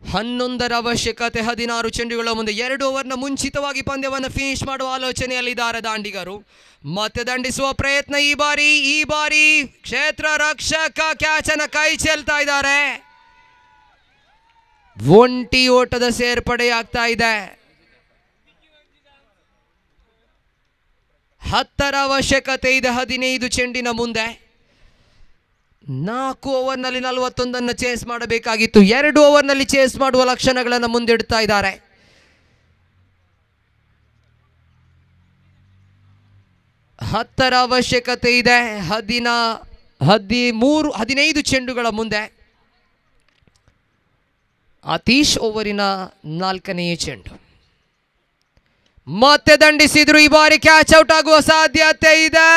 ಹನ್ನೊಂದರ ಅವಶ್ಯಕತೆ 16 ಚೆಂಡುಗಳ ಮುಂದೆ. 2 ಓವರ್ನ ಮುಂಚಿತವಾಗಿ ಪಂದ್ಯವನ್ನು ಫಿನಿಶ್ ಮಾಡುವ ಆಲೋಚನೆಯಲ್ಲಿದ್ದಾರೆ ದಾಂಡಿಗರು. ಮತ್ತೆ ದಂಡಿಸುವ ಪ್ರಯತ್ನ. ಈ ಬಾರಿ ಕ್ಷೇತ್ರ ರಕ್ಷಕ ಕ್ಯಾಚ್ ಅನ್ನು ಕೈ ಚೆಲ್ತಾ ಇದ್ದಾರೆ. ಒಂಟಿ ಓಟದ ಸೇರ್ಪಡೆಯಾಗ್ತಾ ಇದೆ. 10ರ ಅವಶ್ಯಕತೆ ಇದೆ 15 ಚೆಂಡಿನ ಮುಂದೆ. 4 ಓವರ್ನಲ್ಲಿ 41 ಚೇಸ್ ಮಾಡಬೇಕಾಗಿತ್ತು. 2 ಓವರ್ನಲ್ಲಿ ಚೇಸ್ ಮಾಡುವ ಲಕ್ಷಣಗಳನ್ನು ಮುಂದಿಡ್ತಾ ಇದ್ದಾರೆ. ಹತ್ತರ ಅವಶ್ಯಕತೆ ಇದೆ 15 ಚೆಂಡುಗಳ ಮುಂದೆ. ಆತೀಶ್ ಓವರಿನ 4ನೇ ಚೆಂಡು. ಮತ್ತೆ ದಂಡಿಸಿದ್ರು. ಈ ಬಾರಿ ಕ್ಯಾಚ್ ಔಟ್ ಆಗುವ ಸಾಧ್ಯತೆ ಇದೆ.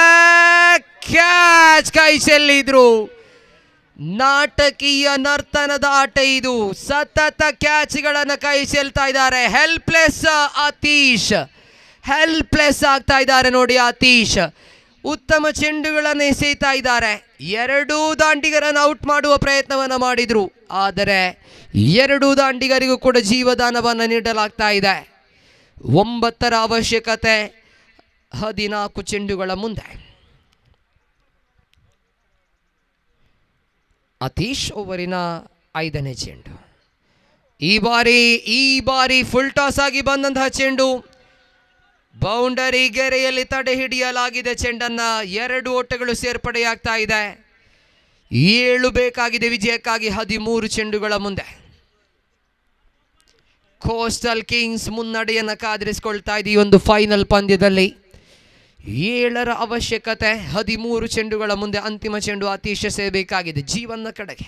ಕ್ಯಾಚ್ ಕೈ ಚೆಲ್ಲಿದ್ರು. ನಾಟಕೀಯ ನರ್ತನದ ಆಟ ಇದು. ಸತತ ಕ್ಯಾಚ್ಗಳನ್ನು ಕೈ ಚೆಲ್ತಾ ಇದ್ದಾರೆ. ಹೆಲ್ಪ್ಲೆಸ್ ಆತೀಶ್, ಹೆಲ್ಪ್ಲೆಸ್ ಆಗ್ತಾ ಇದ್ದಾರೆ ನೋಡಿ ಆತೀಶ್. ಉತ್ತಮ ಚೆಂಡುಗಳನ್ನು ಎಸೆಯುತ್ತಾ ಇದ್ದಾರೆ. 2 ದಾಂಡಿಗರನ್ನು ಔಟ್ ಮಾಡುವ ಪ್ರಯತ್ನವನ್ನು ಮಾಡಿದ್ರು. ಆದರೆ 2 ದಾಂಡಿಗರಿಗೂ ಕೂಡ ಜೀವದಾನವನ್ನು ನೀಡಲಾಗ್ತಾ ಇದೆ. 9ರ ಅವಶ್ಯಕತೆ 14 ಚೆಂಡುಗಳ ಮುಂದೆ. ಆತೀಶ್ ಓವರಿನ 5ನೇ ಚೆಂಡು. ಈ ಬಾರಿ ಫುಲ್ ಟಾಸ್ ಆಗಿ ಬಂದಂತಹ ಚೆಂಡು. ಬೌಂಡರಿ ಗೆರೆಯಲ್ಲಿ ತಡೆ ಹಿಡಿಯಲಾಗಿದೆ ಚೆಂಡನ್ನ. 2 ಓಟಗಳು ಸೇರ್ಪಡೆಯಾಗ್ತಾ ಇದೆ. 7 ಬೇಕಾಗಿದೆ ವಿಜಯಕ್ಕಾಗಿ 13 ಚೆಂಡುಗಳ ಮುಂದೆ. ಕೋಸ್ಟಲ್ ಕಿಂಗ್ಸ್ ಮುನ್ನಡೆಯನ್ನು ಕಾದಿರಿಸಿಕೊಳ್ತಾ ಇದೆ ಈ ಒಂದು ಫೈನಲ್ ಪಂದ್ಯದಲ್ಲಿ. 7ರ ಅವಶ್ಯಕತೆ 13 ಚೆಂಡುಗಳ ಮುಂದೆ. ಅಂತಿಮ ಚೆಂಡು ಆತೀಶ್ ಸೇಬೇಕಾಗಿದೆ ಜೀವನ ಕಡೆಗೆ.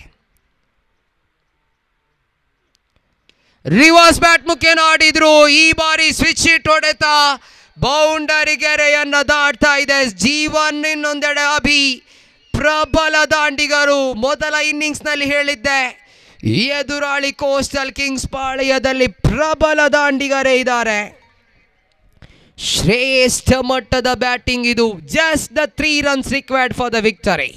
ರಿವರ್ಸ್ ಬ್ಯಾಟ್ ಮುಖೇನ ಆಡಿದ್ರು. ಈ ಬಾರಿ ಸ್ವಿಚ್ ಹಿಟ್ ಹೊಡೆತ ಬೌಂಡರಿ ಗೆರೆಯನ್ನು ದಾಟ್ತಾ ಇದೆ. ಜೀವನ್ ಇನ್ನೊಂದೆಡೆ ಅಭಿ. ಪ್ರಬಲ ದಾಂಡಿಗರು. ಮೊದಲ ಇನ್ನಿಂಗ್ಸ್ ನಲ್ಲಿ ಹೇಳಿದ್ದೆ, ಎದುರಾಳಿ ಕೋಸ್ಟಲ್ ಕಿಂಗ್ಸ್ ಪಾಳೆಯದಲ್ಲಿ ಪ್ರಬಲ ದಾಂಡಿಗರೇ ಇದ್ದಾರೆ. ಶ್ರೇಷ್ಠ ಮಟ್ಟದ ಬ್ಯಾಟಿಂಗ್ ಇದು. Just the 3 runs required for the victory.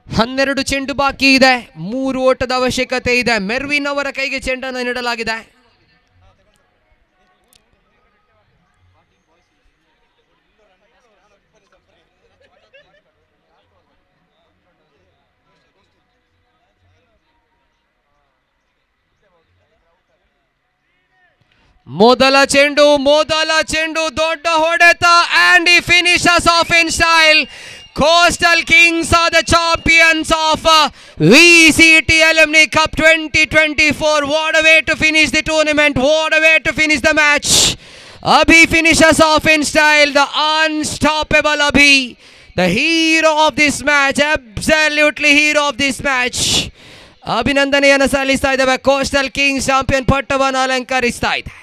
ಹನ್ನೆರಡು ಚೆಂಡು ಬಾಕಿ ಇದೆ. 3 ಓಟದ ಅವಶ್ಯಕತೆ ಇದೆ. ಮೆರ್ವಿನ್ ಅವರ ಕೈಗೆ ಚೆಂಡನ್ನು ನೀಡಲಾಗಿದೆ. ಮೊದಲ ಚೆಂಡು ದೊಡ್ಡ ಹೊಡೆತ and he finishes off in style. Coastal Kings are the champions of VCT Alumni Cup 2024. What a way to finish the tournament. What a way to finish the match. Abhi finishes off in style. The unstoppable Abhi. The hero of this match. Absolutely hero of this match. ಅಭಿನಂದನೆಯನ್ನು ಸಲ್ಲಿಸ್ತಾ ಇದ್ದಾವೆ. Coastal Kings champion ಪಟ್ಟವನ್ನು ಅಲಂಕರಿಸ್ತಾ ಇದೆ.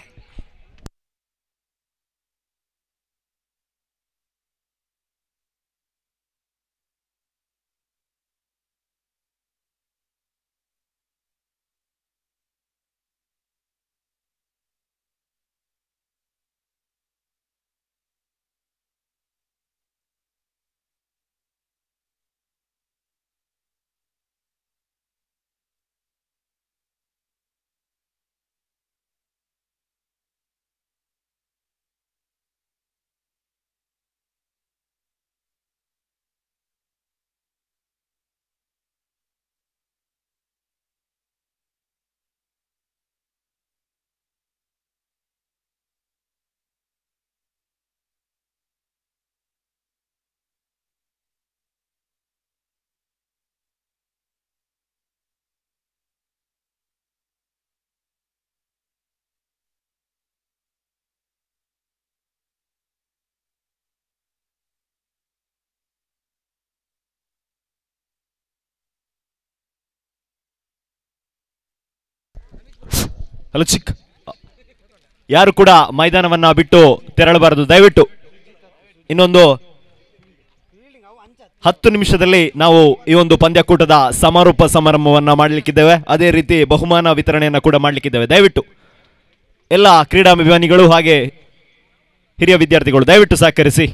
Hello ಚಿಕ್, ಯಾರು ಕೂಡ ಮೈದಾನವನ್ನ ಬಿಟ್ಟು ತೆರಳಬಾರದು ದಯವಿಟ್ಟು. ಇನ್ನೊಂದು 10 ನಿಮಿಷದಲ್ಲಿ ನಾವು ಈ ಒಂದು ಪಂದ್ಯಕೂಟದ ಸಮಾರೋಪ ಸಮಾರಂಭವನ್ನ ಮಾಡಲಿಕ್ಕಿದ್ದೇವೆ. ಅದೇ ರೀತಿ ಬಹುಮಾನ ವಿತರಣೆಯನ್ನ ಕೂಡ ಮಾಡಲಿಕ್ಕಿದ್ದೇವೆ. ದಯವಿಟ್ಟು ಎಲ್ಲ ಕ್ರೀಡಾಭಿಮಾನಿಗಳು ಹಾಗೆ ಹಿರಿಯ ವಿದ್ಯಾರ್ಥಿಗಳು ದಯವಿಟ್ಟು ಸಹಕರಿಸಿ.